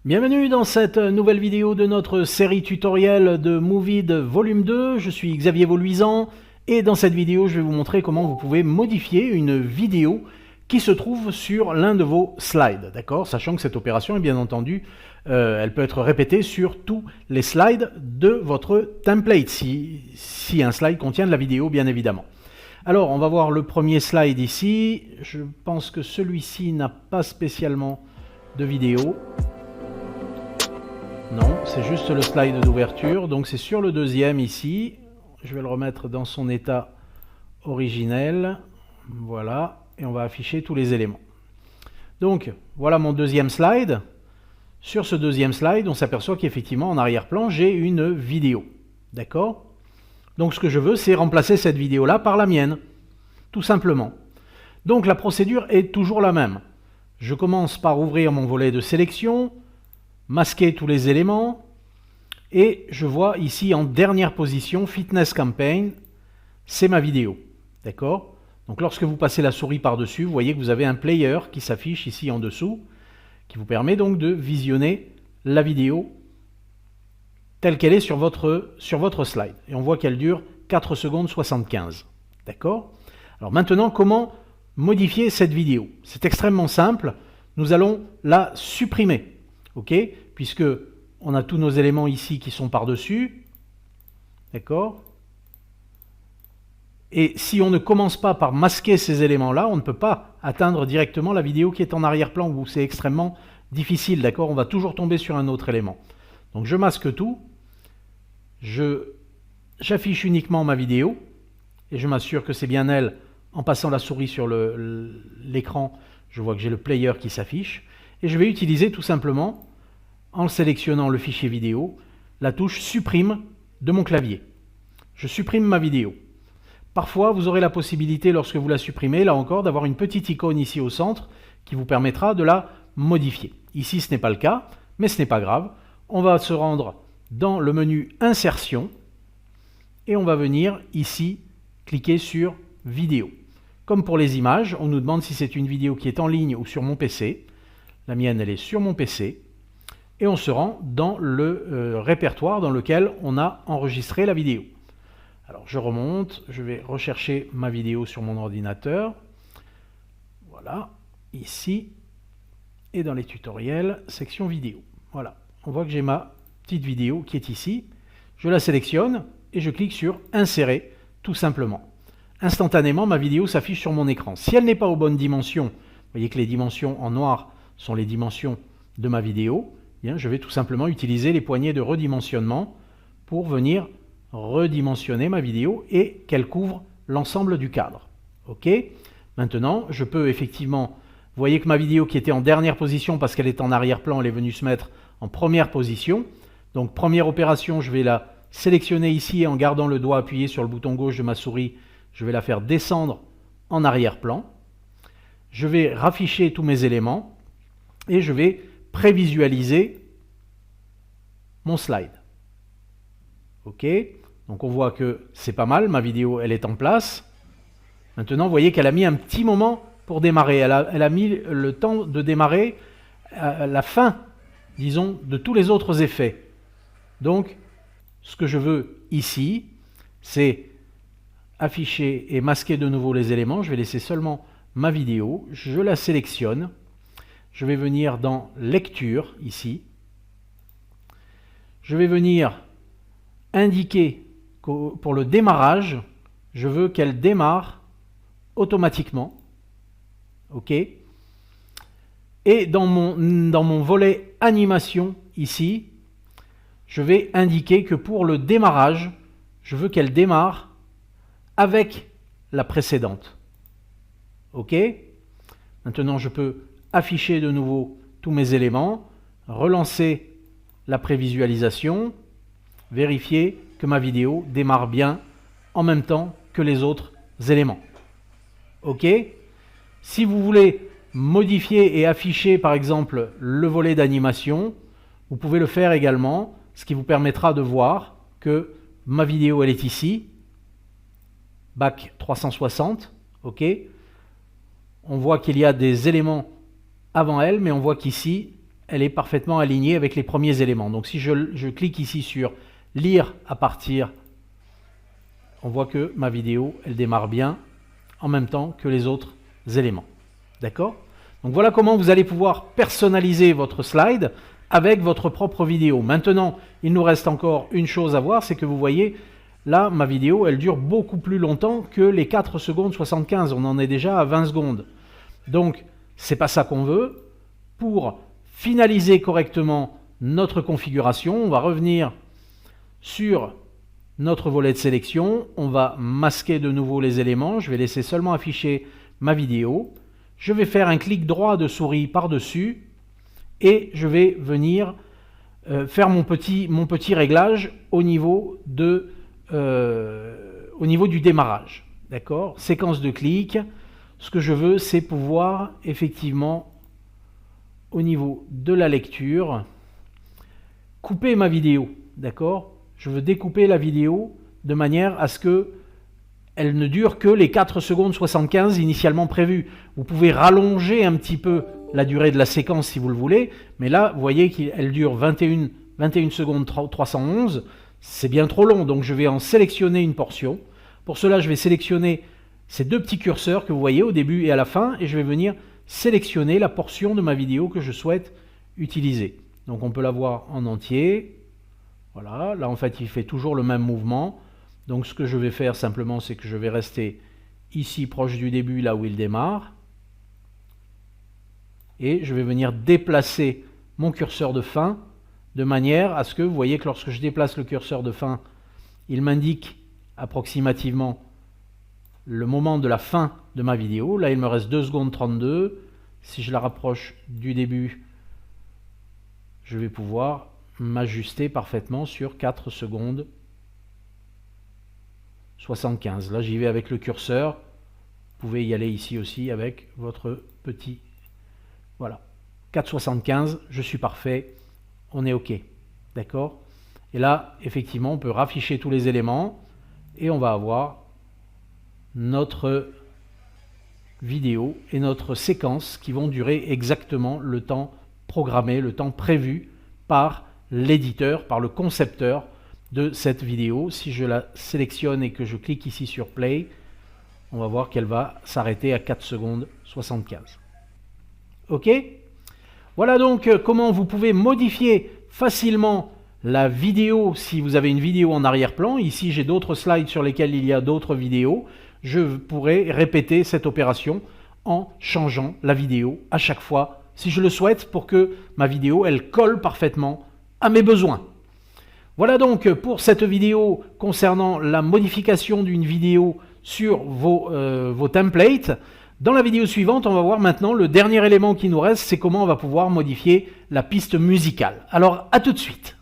Bienvenue dans cette nouvelle vidéo de notre série tutoriel de Movid volume 2. Je suis Xavier Vauluisan et dans cette vidéo, je vais vous montrer comment vous pouvez modifier une vidéo qui se trouve sur l'un de vos slides. D'accord? Sachant que cette opération est bien entendu, elle peut être répétée sur tous les slides de votre template, si un slide contient de la vidéo, bien évidemment. Alors, on va voir le premier slide ici. Je pense que celui-ci n'a pas spécialement de vidéo. Non, c'est juste le slide d'ouverture. Donc c'est sur le deuxième ici. Je vais le remettre dans son état originel. Voilà. Et on va afficher tous les éléments. Donc, voilà mon deuxième slide. Sur ce deuxième slide, on s'aperçoit qu'effectivement, en arrière-plan, j'ai une vidéo. D'accord? Donc ce que je veux, c'est remplacer cette vidéo-là par la mienne. Tout simplement. Donc la procédure est toujours la même. Je commence par ouvrir mon volet de sélection, masquer tous les éléments, et je vois ici en dernière position Fitness Campaign, c'est ma vidéo. D'accord? Donc lorsque vous passez la souris par-dessus, vous voyez que vous avez un player qui s'affiche ici en dessous, qui vous permet donc de visionner la vidéo telle qu'elle est sur votre slide. Et on voit qu'elle dure 4 secondes 75. D'accord? Alors maintenant, comment modifier cette vidéo? C'est extrêmement simple. Nous allons la supprimer. OK? Puisque on a tous nos éléments ici qui sont par-dessus. D'accord? Et si on ne commence pas par masquer ces éléments-là, on ne peut pas atteindre directement la vidéo qui est en arrière-plan, où c'est extrêmement difficile. D'accord? On va toujours tomber sur un autre élément. Donc je masque tout. J'affiche uniquement ma vidéo. Et je m'assure que c'est bien elle. En passant la souris sur l'écran, je vois que j'ai le player qui s'affiche. Et je vais utiliser tout simplement, en sélectionnant le fichier vidéo, la touche supprime de mon clavier. Je supprime ma vidéo. Parfois, vous aurez la possibilité, lorsque vous la supprimez, là encore, d'avoir une petite icône ici au centre qui vous permettra de la modifier. Ici, ce n'est pas le cas, mais ce n'est pas grave. On va se rendre dans le menu Insertion et on va venir ici cliquer sur Vidéo. Comme pour les images, on nous demande si c'est une vidéo qui est en ligne ou sur mon PC. La mienne, elle est sur mon PC. Et on se rend dans le répertoire dans lequel on a enregistré la vidéo. Alors je remonte, je vais rechercher ma vidéo sur mon ordinateur. Voilà, ici. Et dans les tutoriels, section vidéo. Voilà, on voit que j'ai ma petite vidéo qui est ici. Je la sélectionne et je clique sur Insérer, tout simplement. Instantanément, ma vidéo s'affiche sur mon écran. Si elle n'est pas aux bonnes dimensions, vous voyez que les dimensions en noir sont les dimensions de ma vidéo, bien, je vais tout simplement utiliser les poignées de redimensionnement pour venir redimensionner ma vidéo et qu'elle couvre l'ensemble du cadre. OK? Maintenant, je peux effectivement, vous voyez que ma vidéo qui était en dernière position parce qu'elle est en arrière-plan, elle est venue se mettre en première position. Donc première opération, je vais la sélectionner ici et en gardant le doigt appuyé sur le bouton gauche de ma souris, je vais la faire descendre en arrière-plan. Je vais rafficher tous mes éléments et je vais prévisualiser mon slide. OK? Donc on voit que c'est pas mal, ma vidéo elle est en place. Maintenant vous voyez qu'elle a mis un petit moment pour démarrer. Elle a mis le temps de démarrer à la fin, disons, de tous les autres effets. Donc ce que je veux ici, c'est afficher et masquer de nouveau les éléments. Je vais laisser seulement ma vidéo. Je la sélectionne. Je vais venir dans Lecture, ici. Je vais venir indiquer que pour le démarrage, je veux qu'elle démarre automatiquement. OK? Et dans mon volet Animation, ici, je vais indiquer que pour le démarrage, je veux qu'elle démarre avec la précédente. OK? Maintenant, je peux afficher de nouveau tous mes éléments, relancer la prévisualisation, vérifier que ma vidéo démarre bien en même temps que les autres éléments. OK? Si vous voulez modifier et afficher par exemple le volet d'animation, vous pouvez le faire également, ce qui vous permettra de voir que ma vidéo elle est ici, back 360, OK? On voit qu'il y a des éléments avant elle, mais on voit qu'ici, elle est parfaitement alignée avec les premiers éléments. Donc si je clique ici sur lire à partir, on voit que ma vidéo, elle démarre bien en même temps que les autres éléments. D'accord? Donc voilà comment vous allez pouvoir personnaliser votre slide avec votre propre vidéo. Maintenant, il nous reste encore une chose à voir, c'est que vous voyez, là, ma vidéo, elle dure beaucoup plus longtemps que les 4 secondes 75. On en est déjà à 20 secondes. Donc, c'est pas ça qu'on veut. Pour finaliser correctement notre configuration, on va revenir sur notre volet de sélection. On va masquer de nouveau les éléments. Je vais laisser seulement afficher ma vidéo. Je vais faire un clic droit de souris par-dessus et je vais venir faire mon petit réglage au niveau du démarrage. D'accord? Séquence de clics. Ce que je veux, c'est pouvoir effectivement, au niveau de la lecture, couper ma vidéo. D'accord? Je veux découper la vidéo de manière à ce que elle ne dure que les 4 secondes 75 initialement prévues. Vous pouvez rallonger un petit peu la durée de la séquence si vous le voulez, mais là, vous voyez qu'elle dure 21 secondes 311, c'est bien trop long, donc je vais en sélectionner une portion. Pour cela, je vais sélectionner ces deux petits curseurs que vous voyez au début et à la fin, et je vais venir sélectionner la portion de ma vidéo que je souhaite utiliser. Donc on peut la voir en entier. Voilà, là en fait il fait toujours le même mouvement. Donc ce que je vais faire simplement, c'est que je vais rester ici proche du début, là où il démarre. Et je vais venir déplacer mon curseur de fin de manière à ce que vous voyez que lorsque je déplace le curseur de fin, il m'indique approximativement le moment de la fin de ma vidéo. Là, il me reste 2 secondes 32. Si je la rapproche du début, je vais pouvoir m'ajuster parfaitement sur 4 secondes 75. Là, j'y vais avec le curseur. Vous pouvez y aller ici aussi avec votre petit... Voilà. 4,75, je suis parfait. On est OK. D'accord? Et là, effectivement, on peut rafficher tous les éléments et on va avoir notre vidéo et notre séquence qui vont durer exactement le temps programmé, le temps prévu par l'éditeur, par le concepteur de cette vidéo. Si je la sélectionne et que je clique ici sur Play, on va voir qu'elle va s'arrêter à 4 secondes 75. OK? Voilà donc comment vous pouvez modifier facilement la vidéo si vous avez une vidéo en arrière-plan. Ici, j'ai d'autres slides sur lesquels il y a d'autres vidéos. Je pourrais répéter cette opération en changeant la vidéo à chaque fois, si je le souhaite, pour que ma vidéo, elle colle parfaitement à mes besoins. Voilà donc pour cette vidéo concernant la modification d'une vidéo sur vos templates. Dans la vidéo suivante, on va voir maintenant le dernier élément qui nous reste, c'est comment on va pouvoir modifier la piste musicale. Alors, à tout de suite.